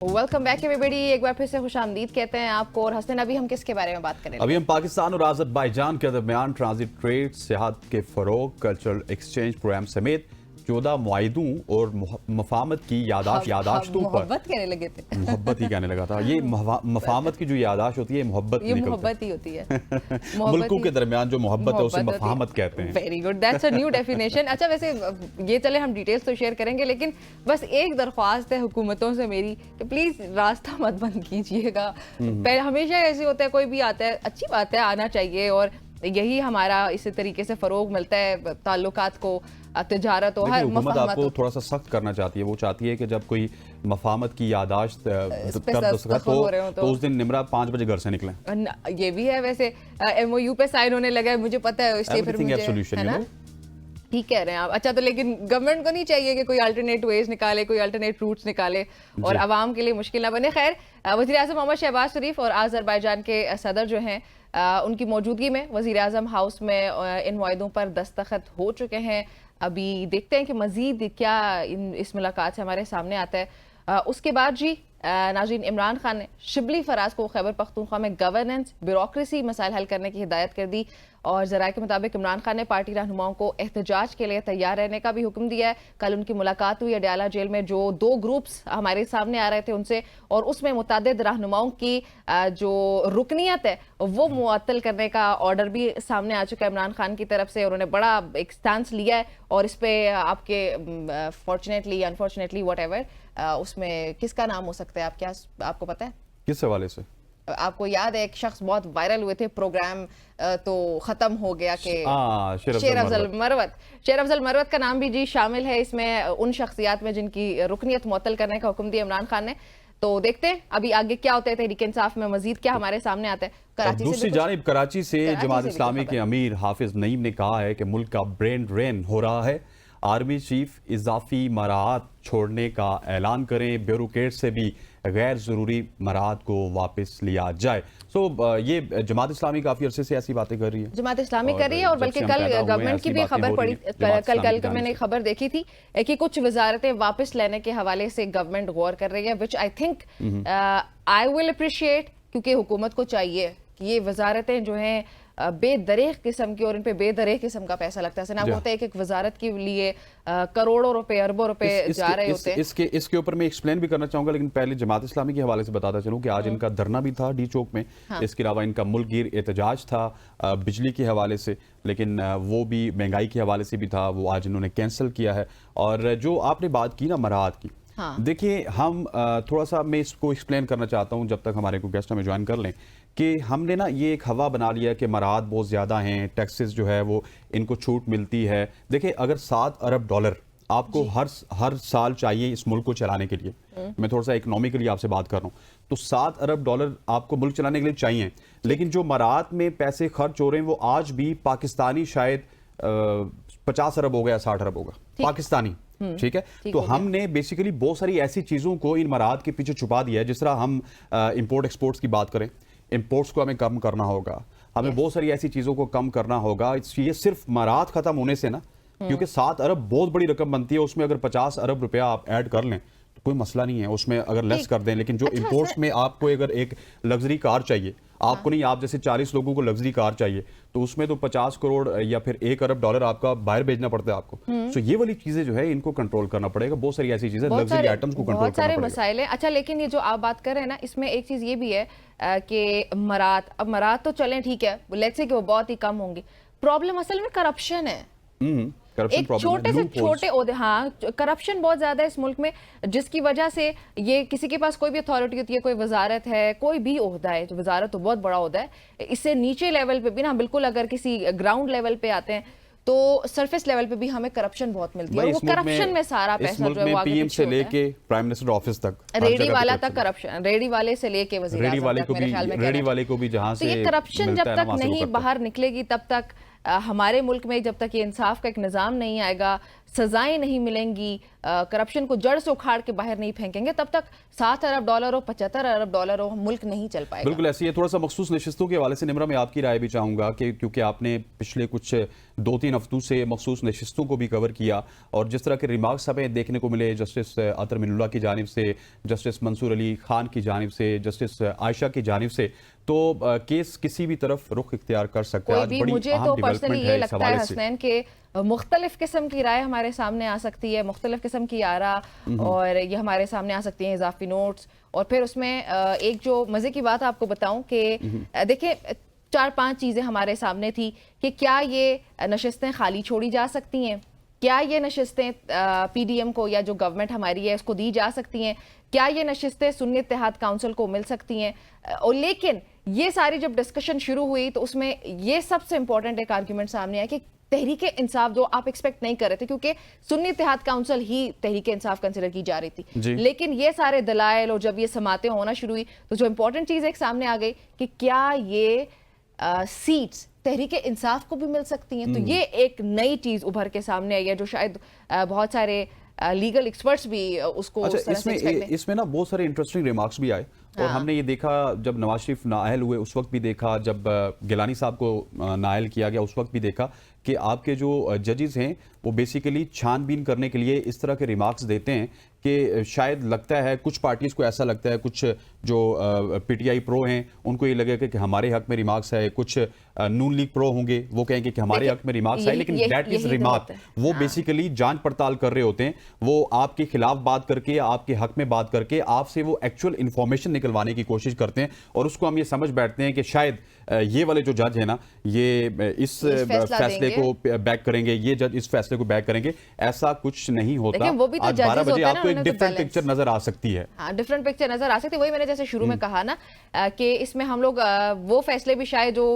Welcome back everybody. एक बार फिर से खुशामदीद कहते हैं आपको। और हसन, अभी हम किसके बारे में बात करें? अभी हम पाकिस्तान और अज़रबैजान के दरमियान ट्रांजिट ट्रेड, सियाहत के फरोग, कल्चरल एक्सचेंज प्रोग्राम समेत 14 मुआहिदों और मफाहमत की यादाश्तों पर मोहब्बत कहने लगे थे। मोहब्बत ही कहने लगा था। ये मफाहमत की जो यादाश्त होती है मोहब्बत ही होती है। मुल्कों के दरमियान जो मोहब्बत है उसे मफाहमत कहते हैं। Very good, that's a new definition. अच्छा, वैसे ये चले हम डिटेल्स तो शेयर करेंगे, लेकिन बस एक दरख्वास्त है हुकूमतों से मेरी कि प्लीज रास्ता मत बंद कीजिएगा। हमेशा ऐसे होता है, कोई भी आता है, अच्छी बात है, आना चाहिए, और यही हमारा इसी तरीके से फरोग मिलता है ताल्लुकात को, तिजारत हो, हर हुकूमत आपको थोड़ा सा सख्त करना चाहती है। वो चाहती है कि जब कोई मफाहमत की यादाश्त हो तो उस दिन निमरा 5 बजे घर से निकलें। ये भी है वैसे, MOU पे साइन होने लगा है, मुझे पता है, इसलिए फिर मुझे, है ना, ठीक कह रहे हैं आप। अच्छा, तो लेकिन गवर्नमेंट को नहीं चाहिए कि कोई अल्टरनेट वेज निकाले, कोई अल्टरनेट रूट्स निकाले और आवाम के लिए मुश्किल ना बने। खैर, वज़ीर आज़म मोहम्मद शहबाज शरीफ और अज़रबैजान के सदर जो हैं, उनकी मौजूदगी में वज़ीर आज़म हाउस में इन मुआहिदों पर दस्तखत हो चुके हैं। अभी देखते हैं कि मज़ीद क्या इस मुलाकात से हमारे सामने आता है। उसके बाद जी नाज़रीन, इमरान खान ने शिबली फराज को खैबर पख्तूनख्वा में गवर्नेंस, ब्यूरोक्रेसी मसाइल हल करने की हिदायत कर दी। और ज़राए के मुताबिक इमरान खान ने पार्टी रहनुमाओं को एहतजाज के लिए तैयार रहने का भी हुक्म दिया है। कल उनकी मुलाकात हुई अडयाला जेल में, जो 2 ग्रुप्स हमारे सामने आ रहे थे उनसे, और उसमें मुतअद्दिद रहनुमाओं की जो रुकनियत है वो मुअत्तल करने का ऑर्डर भी सामने आ चुका है इमरान खान की तरफ से। उन्होंने बड़ा एक स्टांस लिया है, और इस पर आपके फॉर्चुनेटली अनफॉर्चुनेटली व्हाटएवर उसमें किसका नाम हो सकता है, आपको पता है? किस हवाले से? आपको याद है एक शख्स बहुत वायरल हुए थे, प्रोग्राम तो खत्म हो गया कि शेर अफजल मरवत का नाम भी जी शामिल है इसमें, उन शख्सियात में जिनकी रुकनियत मुअत्तल करने का हुक्म दिया इमरान खान ने। तो देखते हैं अभी आगे क्या होता है, तहरीक इंसाफ में मजीद क्या हमारे सामने आता है। कराची दूसरी जानिब कराची से जमात इस्लामी के अमीर हाफिज नईम ने कहा है कि मुल्क का ब्रेन ड्रेन हो रहा है। आर्मी चीफ इजाफी मराहत छोड़ने का ऐलान करें, ब्यूरोक्रेट से भी गैर ज़रूरी मराहत को वापस लिया जाए। ये जमात इस्लामी काफ़ी अरसे से ऐसी बातें कर रही है, जमात इस्लामी कर रही है। और बल्कि कल गवर्नमेंट की भी खबर पड़ी, कल मैंने खबर देखी थी कि कुछ वजारतें वापस लेने के हवाले से गवर्नमेंट गौर कर रही है, which I think I will appreciate, क्योंकि हुकूमत को चाहिए कि ये वजारतें जो हैं बेदरेह किस्म की, और इन पे बेदरेह किस्म का पैसा लगता है ना, होता है एक वजारत के लिए करोड़ों रुपए, अरबों रुपए जा रहे होते हैं। इसके ऊपर मैं एक्सप्लेन भी करना चाहूंगा, लेकिन पहले जमात इस्लामी के हवाले से बताता चलूं कि आज इनका धरना भी था डी चौक में। इसके अलावा इनका मुल्कगीर एहतजाज था बिजली के हवाले से, लेकिन वो भी महंगाई के हवाले से भी था, वो आज इन्होंने कैंसिल किया है। और जो आपने बात की ना मराहत की, देखिए हम थोड़ा सा मैं इसको एक्सप्लेन करना चाहता हूं, जब तक हमारे को गेस्ट हमें ज्वाइन कर लें, कि हमने ना ये एक हवा बना लिया कि मराहत बहुत ज़्यादा हैं, टैक्सेस जो है वो इनको छूट मिलती है। देखिए, अगर $7 अरब आपको हर साल चाहिए इस मुल्क को चलाने के लिए, मैं थोड़ा सा इकोनॉमिकली आपसे बात कर रहा हूँ, तो $7 अरब आपको मुल्क चलाने के लिए चाहिए। लेकिन जो मराहत में पैसे खर्च हो रहे हैं वो आज भी पाकिस्तानी शायद 50 अरब हो गया, 60 अरब होगा पाकिस्तानी, ठीक है। तो हमने बेसिकली बहुत सारी ऐसी चीज़ों को इन मराहत के पीछे छुपा दिया है। जिस तरह हम इंपोर्ट एक्सपोर्ट्स की बात करें, इंपोर्ट्स को हमें कम करना होगा, हमें बहुत सारी ऐसी चीज़ों को कम करना होगा। ये सिर्फ मराहत खत्म होने से ना, क्योंकि 7 अरब बहुत बड़ी रकम बनती है, उसमें अगर 50 अरब रुपया आप ऐड कर लें तो कोई मसला नहीं है, उसमें अगर लेस कर दें। लेकिन जो इंपोर्ट्स में आपको अगर एक लग्जरी कार चाहिए, आपको नहीं, आप जैसे 40 लोगों को लग्जरी कार चाहिए, तो उसमें तो 50 करोड़ या फिर $1 अरब आपका बाहर भेजना पड़ता है आपको। तो ये वाली चीजें जो है इनको कंट्रोल करना पड़ेगा। बहुत सारी ऐसी चीजें, लग्जरी आइटम्स को कंट्रोल करना पड़ेगा, बहुत सारे मसाइल हैं। अच्छा, लेकिन ये जो आप बात कर रहे हैं ना, इसमें एक चीज ये भी है कि मराहत तो चलें, ठीक है, लेट्स से कि वो बहुत ही कम होंगी। प्रॉब्लम असल में करप्शन है। एक छोटे से छोटे ओहदे, करप्शन बहुत ज्यादा है इस मुल्क में, जिसकी वजह से ये किसी के पास कोई भी अथॉरिटी होती है, कोई वजारत है, कोई भी ओहदा है, तो वजारत तो बहुत बड़ा ओहदा है, इससे नीचे लेवल पे भी ना, बिल्कुल अगर किसी ग्राउंड लेवल पे आते हैं तो सरफेस लेवल पे भी हमें करप्शन बहुत मिलती है। वो करप्शन में सारा पैसा जो है वो पीएम से लेके प्राइम मिनिस्टर ऑफिस तक, रेडी वाला तक करप्शन, रेडी वाले से लेके वज़ीर आज़म तक, मेरे ख्याल में रेडी वाले को भी, जहां से ये करप्शन जब तक नहीं बाहर निकलेगी तब तक हमारे मुल्क में जब तक ये इंसाफ का एक निज़ाम नहीं आएगा, सजाएं नहीं मिलेंगी, करप्शन को जड़ से उखाड़ के बाहर नहीं फेंकेंगे, तब तक $7 अरब हो, $75 अरब हो, मुल्क नहीं चल पाएगा। बिल्कुल ऐसी है। थोड़ा सा मखसूस नशिस्तों के हवाले से निमरा मैं आपकी राय भी चाहूंगा कि क्योंकि आपने पिछले कुछ 2-3 हफ्तों से मखसूस नशिस्तों को भी कवर किया और जिस तरह के रिमार्क्स हमें देखने को मिले जस्टिस अतर मिनुल्लाह की जानिब से, जस्टिस मंसूर अली खान की जानिब से, जस्टिस आयशा की जानिब से, तो केस किसी भी तरफ रुख इख्तियार कर सकता है। मुझे तो पर्सनली ये लगता है हसनैन के मुख्तलिफ किस्म की राय हमारे सामने आ सकती है, मुख्तलिफ किस्म की आरा, और ये हमारे सामने आ सकती हैं इजाफी नोट्स। और फिर उसमें एक जो मज़े की बात आपको बताऊं कि देखिए 4-5 चीज़ें हमारे सामने थी कि क्या ये नशिस्तें खाली छोड़ी जा सकती हैं, क्या ये नशिस्तें PDM को या जो गवर्नमेंट हमारी है उसको दी जा सकती हैं, क्या ये नशिस्तें सुन्नी इत्तेहाद काउंसिल को मिल सकती हैं। और लेकिन ये सारी जब डिस्कशन शुरू हुई तो उसमें ये सबसे इंपॉर्टेंट एक आर्ग्यूमेंट सामने आया कि तहरीक इंसाफ जो आप एक्सपेक्ट नहीं कर रहे थे, क्योंकि सुन्नी इत्तेहाद काउंसिल ही तहरीक इंसाफ कंसिडर की जा रही थी, लेकिन ये सारे दलाइल और जब ये समातें होना शुरू हुई तो जो इंपॉर्टेंट चीज़ एक सामने आ गई कि क्या ये सीट्स तहरीक इंसाफ को भी मिल सकती हैं। तो ये एक नई चीज़ उभर के सामने आई है जो शायद बहुत सारे लीगल एक्सपर्ट्स भी उसको इसमें ना बहुत सारे इंटरेस्टिंग रिमार्क्स भी आए और हमने ये देखा जब नवाज शरीफ नाअहल हुए उस वक्त भी देखा, जब गिलानी साहब को नाअहल किया गया उस वक्त भी देखा कि आपके जो जजेस हैं वो बेसिकली छानबीन करने के लिए इस तरह के रिमार्क्स देते हैं कि शायद लगता है कुछ पार्टीज़ को ऐसा लगता है, कुछ जो PTI प्रो हैं उनको ये लगेगा कि हमारे हक में रिमार्क्स है, कुछ नून लीग प्रो होंगे वो कहेंगे कि हमारे हक में रिमार्क्स है, लेकिन दैट इज रिमार्क। वो बेसिकली जांच पड़ताल कर रहे होते हैं, वो आपके खिलाफ बात करके, आपके हक में बात करके आपसे वो एक्चुअल इंफॉर्मेशन निकलवाने की कोशिश करते हैं और उसको हम ये समझ बैठते हैं कि शायद ये वाले जो जज है ना ये इस फैसले को बैक करेंगे, ये जज इस फैसले को बैक करेंगे। ऐसा कुछ नहीं होता। वो भी तो आज 12 बजे आपको एक डिफरेंट पिक्चर नजर आ सकती है। डिफरेंट पिक्चर नजर आ सकती है। वही मैंने जैसे शुरू में कहा ना कि इसमें हम लोग वो फैसले भी शायद जो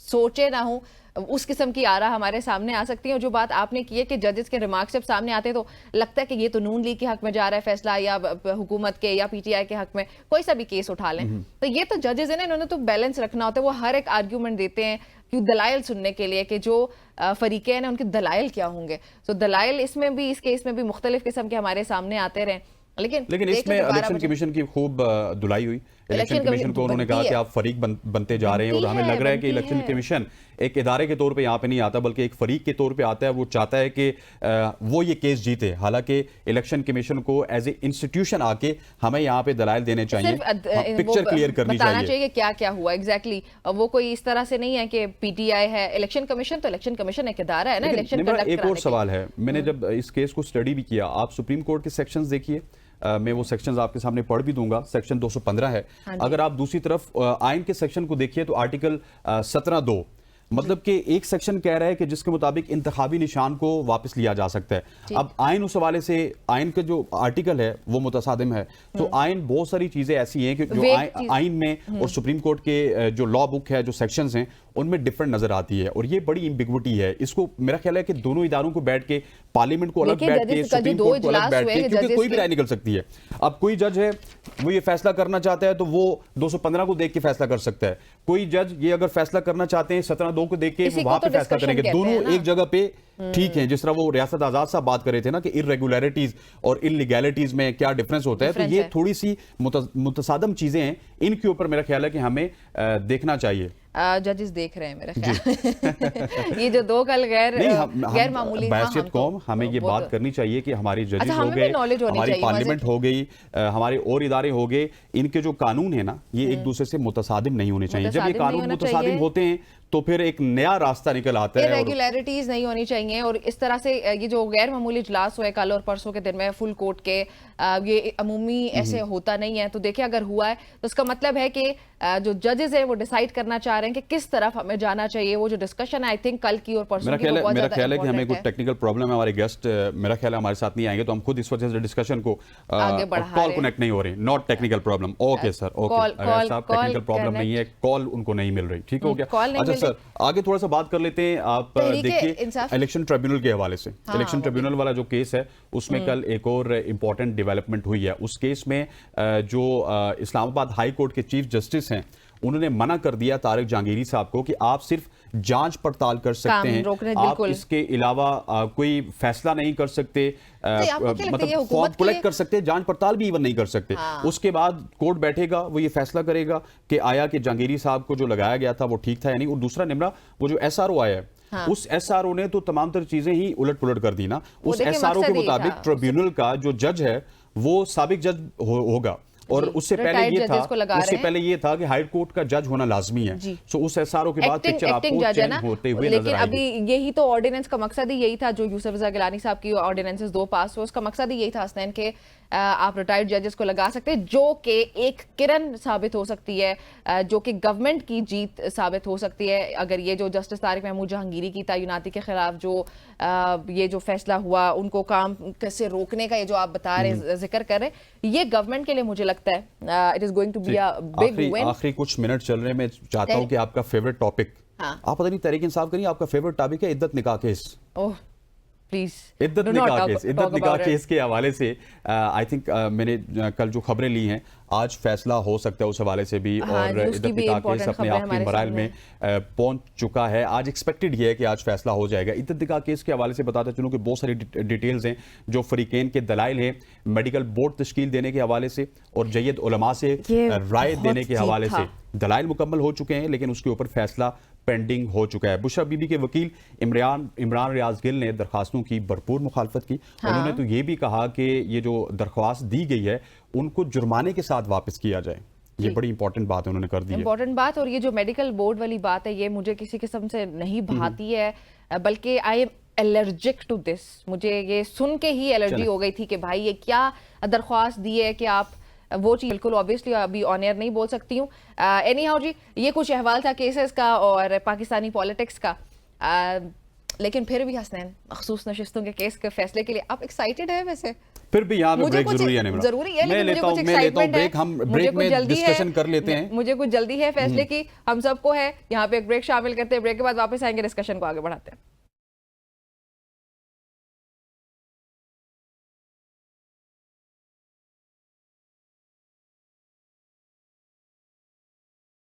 सोचे ना हो उस किस्म की आरा हमारे सामने आ सकती है। और जो बात आपने की है कि जजेस के रिमार्क्स जब सामने आते हैं तो लगता है कि ये तो नून लीग के हक में जा रहा है फैसला या हुकूमत के या PTI के हक में, कोई सा भी केस उठा लें। तो ये तो जजेस है ना, इन्होंने तो बैलेंस रखना होता है। वो हर एक आर्ग्यूमेंट देते हैं कि दलाइल सुनने के लिए कि जो फरीक़ैन हैं उनके दलाइल क्या होंगे। तो दलाइल इसमें भी, इस केस में भी मुख्तलिफ किस्म के हमारे सामने आते रहे। लेकिन इसमें इलेक्शन कमीशन की खूब धुलाई हुई। इलेक्शन कमीशन को उन्होंने कहा कि आप फरीक बनते जा रहे हैं और हमें लग रहा है कि इलेक्शन कमीशन एक इदारे के तौर पे यहाँ पे नहीं आता बल्कि एक फरीक के तौर पे आता है। वो चाहता है कि वो ये केस जीते। हालांकि इलेक्शन कमीशन को एज ए इंस्टीट्यूशन आके हमें यहाँ पे दलाइल देने चाहिए, पिक्चर क्लियर करनी चाहिए क्या क्या हुआ एग्जैक्टली। वो कोई इस तरह से नहीं है कि PTI है, इलेक्शन कमीशन तो इलेक्शन कमीशन एक इदारा है ना। इलेक्शन एक और सवाल है, मैंने जब इस केस को स्टडी भी किया, आप सुप्रीम कोर्ट के सेक्शंस देखिए, मैं वो सेक्शंस आपके सामने पढ़ भी दूंगा। सेक्शन 215 है। अगर आप दूसरी तरफ आइन के सेक्शन को देखिए तो आर्टिकल 17(2) मतलब कि एक सेक्शन कह रहा है कि जिसके मुताबिक इंतखाबी निशान को वापस लिया जा सकता है। अब आइन उस हवाले से आइन का जो आर्टिकल है वो मुतसादिम है। तो आइन बहुत सारी चीजें ऐसी हैं कि जो आइन में और सुप्रीम कोर्ट के जो लॉ बुक है, जो सेक्शंस हैं, उनमें डिफरेंट नजर आती है और ये बड़ी इम्बिग्विटी है। इसको मेरा ख्याल है कि दोनों इदारों को बैठ के, पार्लियामेंट को अलग बैठ के, सुप्रीम कोर्ट को अलग बैठ के, क्योंकि कोई भी राय निकल सकती है। अब कोई जज है वो ये फैसला करना चाहता है तो वो 215 को देख के फैसला कर सकता है। कोई जज ये अगर फैसला करना चाहते हैं 17(2) को देख के वो वहां पे फैसला करेंगे। दोनों एक जगह पे ठीक है। जिस तरह वो रियासत आजाद साहब बात कर रहे थे ना कि इरेगुलरिटीज और इलीगैलिटीज में क्या डिफरेंस होता है, तो ये थोड़ी सी मुतसादम चीजें हैं। इनके ऊपर मेरा ख्याल है कि हमें देखना चाहिए। जजेस देख रहे हैं मेरा ख्याल। ये जो दो कल गैर मामूली बहसियत कौम, हमें ये बात करनी चाहिए कि हमारी जजेस हो गए, हमारी पार्लियामेंट हो गई, हमारे और इदारे हो गए, इनके जो कानून है ना ये एक दूसरे से मुतसादिम नहीं होने चाहिए। जब ये कानून मुतसादिम होते हैं तो फिर एक नया रास्ता निकल आता है। रेगुलरिटीज नहीं होनी चाहिए। और इस तरह से ये जो गैर मामूली इजलास हुए कल और परसों के दिन में फुल कोर्ट के, ये अमूमी ऐसे होता नहीं है। तो देखिए अगर हुआ है तो इसका मतलब है कि जो जजेस है वो डिसाइड करना चाह रहे हैं कि किस तरफ हमें जाना चाहिए। वो जो डिस्कशन आई थिंक कल की और परसों की, मेरा ख्याल है कि हमें कुछ टेक्निकल प्रॉब्लम है। हमारे गेस्ट मेरा ख्याल है हमारे साथ नहीं आएंगे तो हम खुद इस वजह से डिस्कशन को कॉल कनेक्ट नहीं हो रही। Not technical problem. Okay sir, okay साहब, टेक्निकल प्रॉब्लम नहीं है, कॉल उनको नहीं मिल रही। ठीक हो गया। अच्छा सर, आगे थोड़ा सा बात कर लेते हैं। आप देखिए इलेक्शन ट्रिब्यूनल के हवाले से, इलेक्शन ट्रिब्यूनल वाला जो केस है उसमें कल एक और इंपॉर्टेंट डेवलपमेंट हुई है। उस केस में जो इस्लामाबाद हाई कोर्ट के चीफ जस्टिस हैं उन्होंने मना कर दिया तारिक जहांगीरी साहब को कि आप सिर्फ जांच पड़ताल कर सकते हैं, आप इसके अलावा कोई फैसला नहीं कर सकते, मतलब फॉर्म कलेक्ट कर सकते हैं, जांच पड़ताल भी इवन नहीं कर सकते। उसके बाद कोर्ट बैठेगा, वो ये फैसला करेगा कि आया कि जहांगीरी साहब को जो लगाया गया था वो ठीक था या नहीं। और दूसरा निमरा, वो जो SRO आया है, उस SRO ने तो तमाम तरह चीजें ही उलट पुलट कर दी ना। उस SRO के मुताबिक ट्रिब्यूनल का जो जज है वो साबिक जज होगा, और उससे पहले ये था कि हाई कोर्ट का जज होना लाजमी है। सो उस SRO के बाद पिक्चर आपको चेंज होते हुए नजर आएगी। लेकिन अभी यही तो ऑर्डिनेंस का मकसद ही यही था, जो यूसुफ रजा गिलानी साहब की ऑर्डिनेंसेस 2 पास हुए, उसका मकसद ही यही था हसनैन के आप रिटायर्ड जजेस को लगा सकते हैं, जो कि एक किरण साबित हो सकती है, जो कि गवर्नमेंट की जीत साबित हो सकती है। अगर ये जो जस्टिस तारिक महमूद जहांगीरी की तैनाती के खिलाफ जो ये जो फैसला हुआ, उनको काम कैसे रोकने का ये जो आप बता रहे जिक्र कर रहे, ये गवर्नमेंट के लिए मुझे लगता है it is going to be a big win. आखिरी कुछ मिनट चल रहे, मैं चाहता हूं कि आपका फेवरेट टॉपिक, आप पता नहीं तहरीक इंसाफ करिए, आपका फेवरेट टॉपिक है इद्दत निकाह केस। ओह प्लीज, इद्दत निकाह केस के हवाले से आई थिंक मैंने कल जो खबरें ली हैं, आज फैसला हो सकता है उस हवाले से भी, और इद्दत निकाह केस अपने आप के मराइल में पहुंच चुका है। आज एक्सपेक्टेड ये है कि आज फैसला हो जाएगा। इद्दत निकाह केस के हवाले से बताता चलूं कि बहुत सारी डिटेल्स हैं, जो फरीकैन के दलाइल हैं, मेडिकल बोर्ड तश्कील देने के हवाले से और जय्यद उलमा से राय देने के हवाले से दलाइल मुकम्मल हो चुके हैं, लेकिन उसके ऊपर फैसला पेंडिंग हो चुका है। बुशरा बीबी के वकील इमरान रियाज गिल ने दरखास्तों की भरपूर मुखालफत की। उन्होंने तो ये भी कहा कि ये जो दरख्वास्त दी गई है उनको जुर्माने के साथ वापस किया जाए। ये बड़ी इंपॉर्टेंट बात उन्होंने कर दी है, इंपॉर्टेंट बात। और ये जो मेडिकल बोर्ड वाली बात है, ये मुझे किसी किस्म से नहीं भाती है, बल्कि I am allergic to this. मुझे ये सुन के ही एलर्जी हो गई थी कि भाई ये क्या दरख्वास्त दी है कि आप वो चीज बिल्कुल ऑब्वियसली अभी ऑन एयर नहीं बोल सकती हूँ। एनी हाउ जी, ये कुछ अहवाल था केसेस का और पाकिस्तानी पॉलिटिक्स का, लेकिन फिर भी हसनैन मखसूस नशिस्तों के केस के फैसले के लिए आप एक्साइटेड है? वैसे फिर भी यहाँ पे ब्रेक जरूरी है, जरूरी है, लेकिन मुझे कुछ एक्साइटमेंट है, हम ब्रेक में डिस्कशन कर लेते हैं। मुझे कुछ जल्दी है फैसले की, हम सबको है। यहाँ पे एक ब्रेक शामिल करते हैं, ब्रेक के बाद वापस आएंगे, डिस्कशन को आगे बढ़ाते हैं।